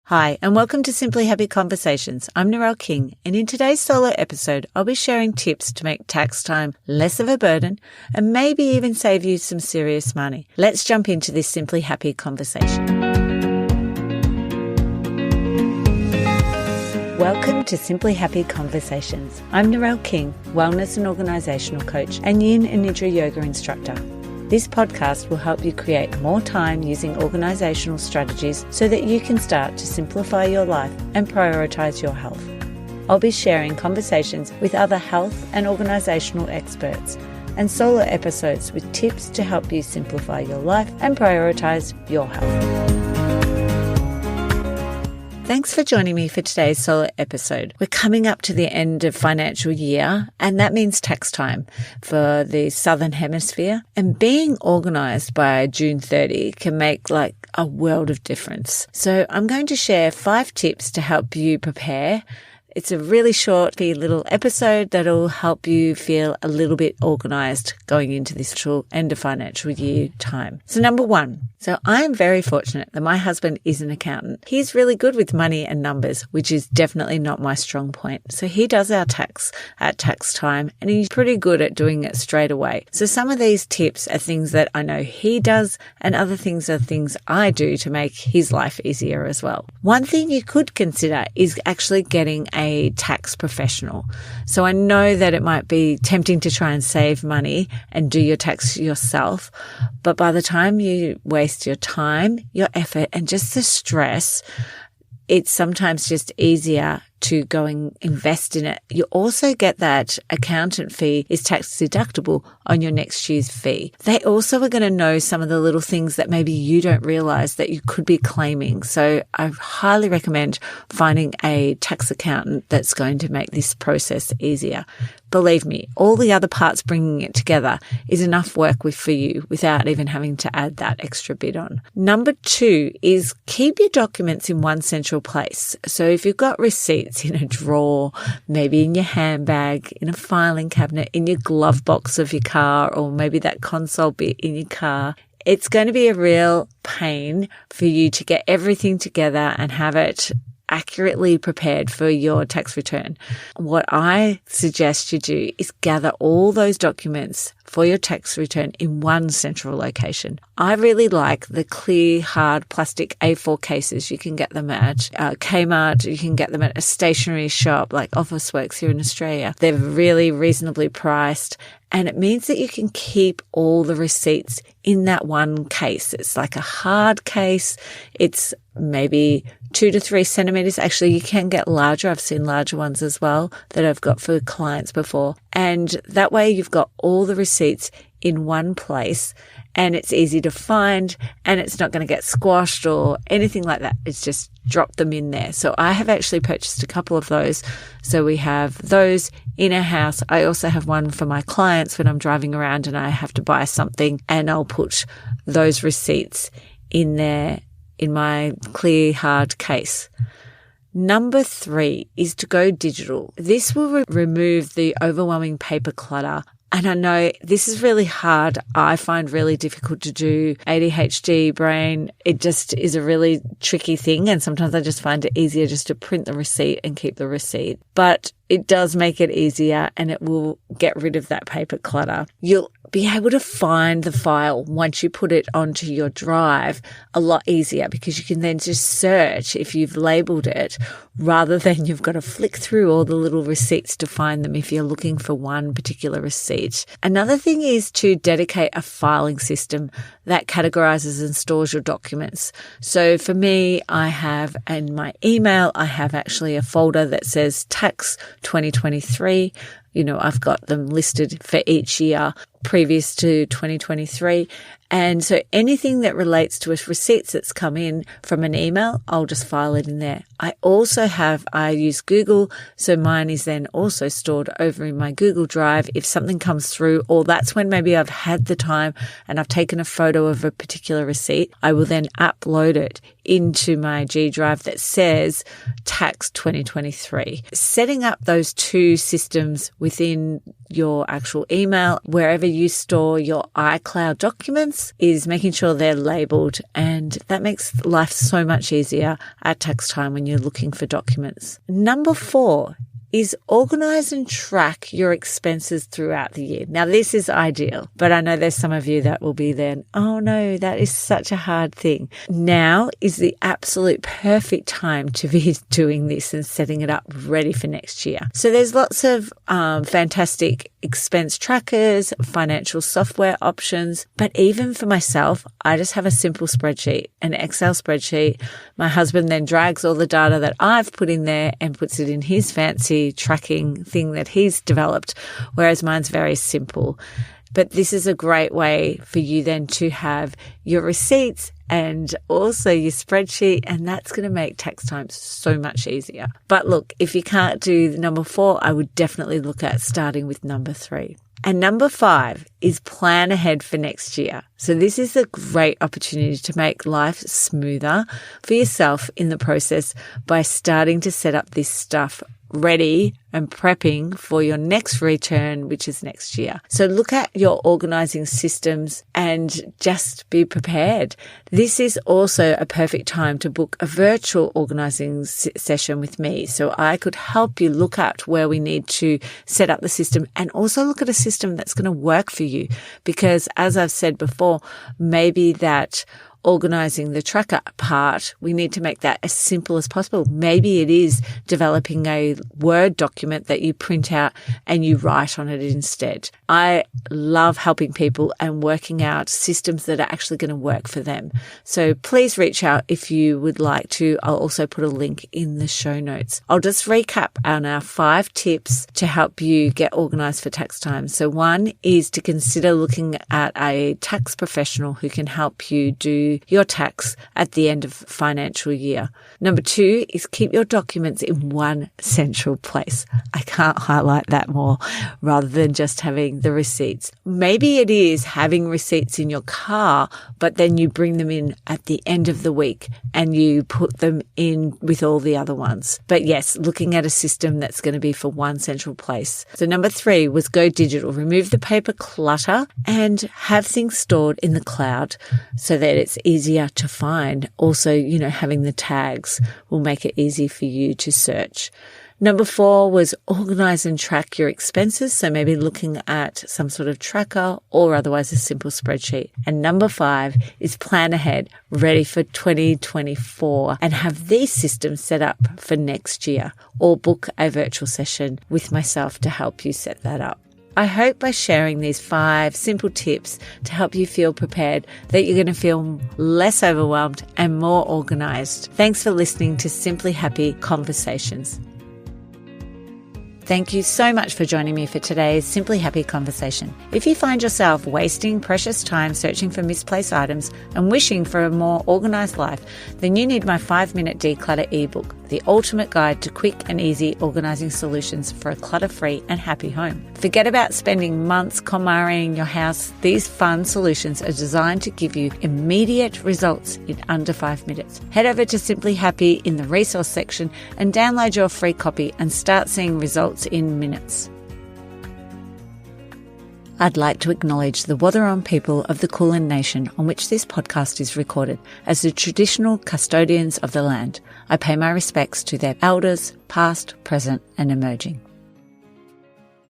Hi, and welcome to Simply Happy Conversations. I'm Narelle King, and in today's solo episode, I'll be sharing tips to make tax time less of a burden and maybe even save you some serious money. Let's jump into this Simply Happy conversation. Welcome to Simply Happy Conversations. I'm Narelle King, wellness and organisational coach and Yin and Nidra yoga instructor. This podcast will help you create more time using organisational strategies so that you can start to simplify your life and prioritise your health. I'll be sharing conversations with other health and organisational experts and solo episodes with tips to help you simplify your life and prioritise your health. Thanks for joining me for today's solo episode. We're coming up to the end of financial year, and that means tax time for the Southern Hemisphere. And being organised by June 30 can make a world of difference. So I'm going to share 5 tips to help you prepare. It's a really short little episode that'll help you feel a little bit organised going into this end of financial year time. So number 1. So I am very fortunate that my husband is an accountant. He's really good with money and numbers, which is definitely not my strong point. So he does our tax at tax time, and he's pretty good at doing it straight away. So some of these tips are things that I know he does, and other things are things I do to make his life easier as well. One thing you could consider is actually getting a tax professional. So I know that it might be tempting to try and save money and do your tax yourself, but by the time you waste your time, your effort, and just the stress, it's sometimes just easier to go and invest in it. You also get that accountant fee is tax deductible on your next year's fee. They also are going to know some of the little things that maybe you don't realize that you could be claiming. So I highly recommend finding a tax accountant that's going to make this process easier. Believe me, all the other parts bringing it together is enough work for you without even having to add that extra bit on. Number 2 is keep your documents in one central place. So if you've got receipts in a drawer, maybe in your handbag, in a filing cabinet, in your glove box of your car, or maybe that console bit in your car, it's going to be a real pain for you to get everything together and have it accurately prepared for your tax return. What I suggest you do is gather all those documents for your tax return in one central location. I really like the clear, hard plastic A4 cases. You can get them at Kmart. You can get them at a stationery shop like Officeworks here in Australia. They're really reasonably priced, and it means that you can keep all the receipts in that one case. It's like a hard case. It's maybe 2 to 3 centimeters. Actually, you can get larger. I've seen larger ones as well that I've got for clients before. And that way you've got all the receipts in one place, and it's easy to find, and it's not going to get squashed or anything like that. It's just drop them in there. So I have actually purchased a couple of those. So we have those in our house. I also have one for my clients when I'm driving around and I have to buy something, and I'll put those receipts in there in my clear, hard case. Number 3 is to go digital. This will remove the overwhelming paper clutter. And I know this is really hard. I find really difficult to do. ADHD brain, it just is a really tricky thing. And sometimes I just find it easier just to print the receipt and keep the receipt. But it does make it easier, and it will get rid of that paper clutter. You'll be able to find the file once you put it onto your drive a lot easier, because you can then just search if you've labeled it, rather than you've got to flick through all the little receipts to find them if you're looking for one particular receipt. Another thing is to dedicate a filing system that categorizes and stores your documents. So for me, I have in my email, I have actually a folder that says tax 2023. I've got them listed for each year previous to 2023. And so anything that relates to receipts that's come in from an email, I'll just file it in there. I use Google, so mine is then also stored over in my Google Drive. If something comes through, or that's when maybe I've had the time and I've taken a photo of a particular receipt, I will then upload it into my G Drive that says Tax 2023. Setting up those two systems within your actual email, wherever you store your iCloud documents, is making sure they're labeled, and that makes life so much easier at tax time when you're looking for documents. Number 4 is organize and track your expenses throughout the year. Now, this is ideal, but I know there's some of you that will be there, oh no, that is such a hard thing. Now is the absolute perfect time to be doing this and setting it up ready for next year. So there's lots of fantastic expense trackers, financial software options, but even for myself, I just have a simple spreadsheet, an Excel spreadsheet. My husband then drags all the data that I've put in there and puts it in his fancy tracking thing that he's developed, whereas mine's very simple. But this is a great way for you then to have your receipts and also your spreadsheet, and that's going to make tax time so much easier. But look, if you can't do number 4, I would definitely look at starting with number 3. And number 5 is plan ahead for next year. So this is a great opportunity to make life smoother for yourself in the process by starting to set up this stuff ready and prepping for your next return, which is next year. So look at your organizing systems and just be prepared. This is also a perfect time to book a virtual organizing session with me. So I could help you look at where we need to set up the system and also look at a system that's going to work for you. Because as I've said before, maybe that organizing the tracker part, we need to make that as simple as possible. Maybe it is developing a Word document that you print out and you write on it instead. I love helping people and working out systems that are actually going to work for them. So please reach out if you would like to. I'll also put a link in the show notes. I'll just recap on our 5 tips to help you get organized for tax time. So 1 is to consider looking at a tax professional who can help you do your tax at the end of financial year. Number 2 is keep your documents in one central place. I can't highlight that more, rather than just having the receipts. Maybe it is having receipts in your car, but then you bring them in at the end of the week and you put them in with all the other ones. But yes, looking at a system that's going to be for one central place. So number 3 was go digital. Remove the paper clutter and have things stored in the cloud so that it's easier to find. Also, having the tags will make it easy for you to search. Number 4 was organize and track your expenses. So maybe looking at some sort of tracker or otherwise a simple spreadsheet. And number 5 is plan ahead, ready for 2024 and have these systems set up for next year, or book a virtual session with myself to help you set that up. I hope by sharing these 5 simple tips to help you feel prepared that you're going to feel less overwhelmed and more organized. Thanks for listening to Simply Happy Conversations. Thank you so much for joining me for today's Simply Happy Conversation. If you find yourself wasting precious time searching for misplaced items and wishing for a more organized life, then you need my 5-minute declutter ebook, the ultimate guide to quick and easy organizing solutions for a clutter-free and happy home. Forget about spending months KonMariing your house. These fun solutions are designed to give you immediate results in under 5 minutes. Head over to Simply Happy in the resource section and download your free copy and start seeing results in minutes. I'd like to acknowledge the Wathaurong people of the Kulin Nation on which this podcast is recorded as the traditional custodians of the land. I pay my respects to their elders, past, present and emerging.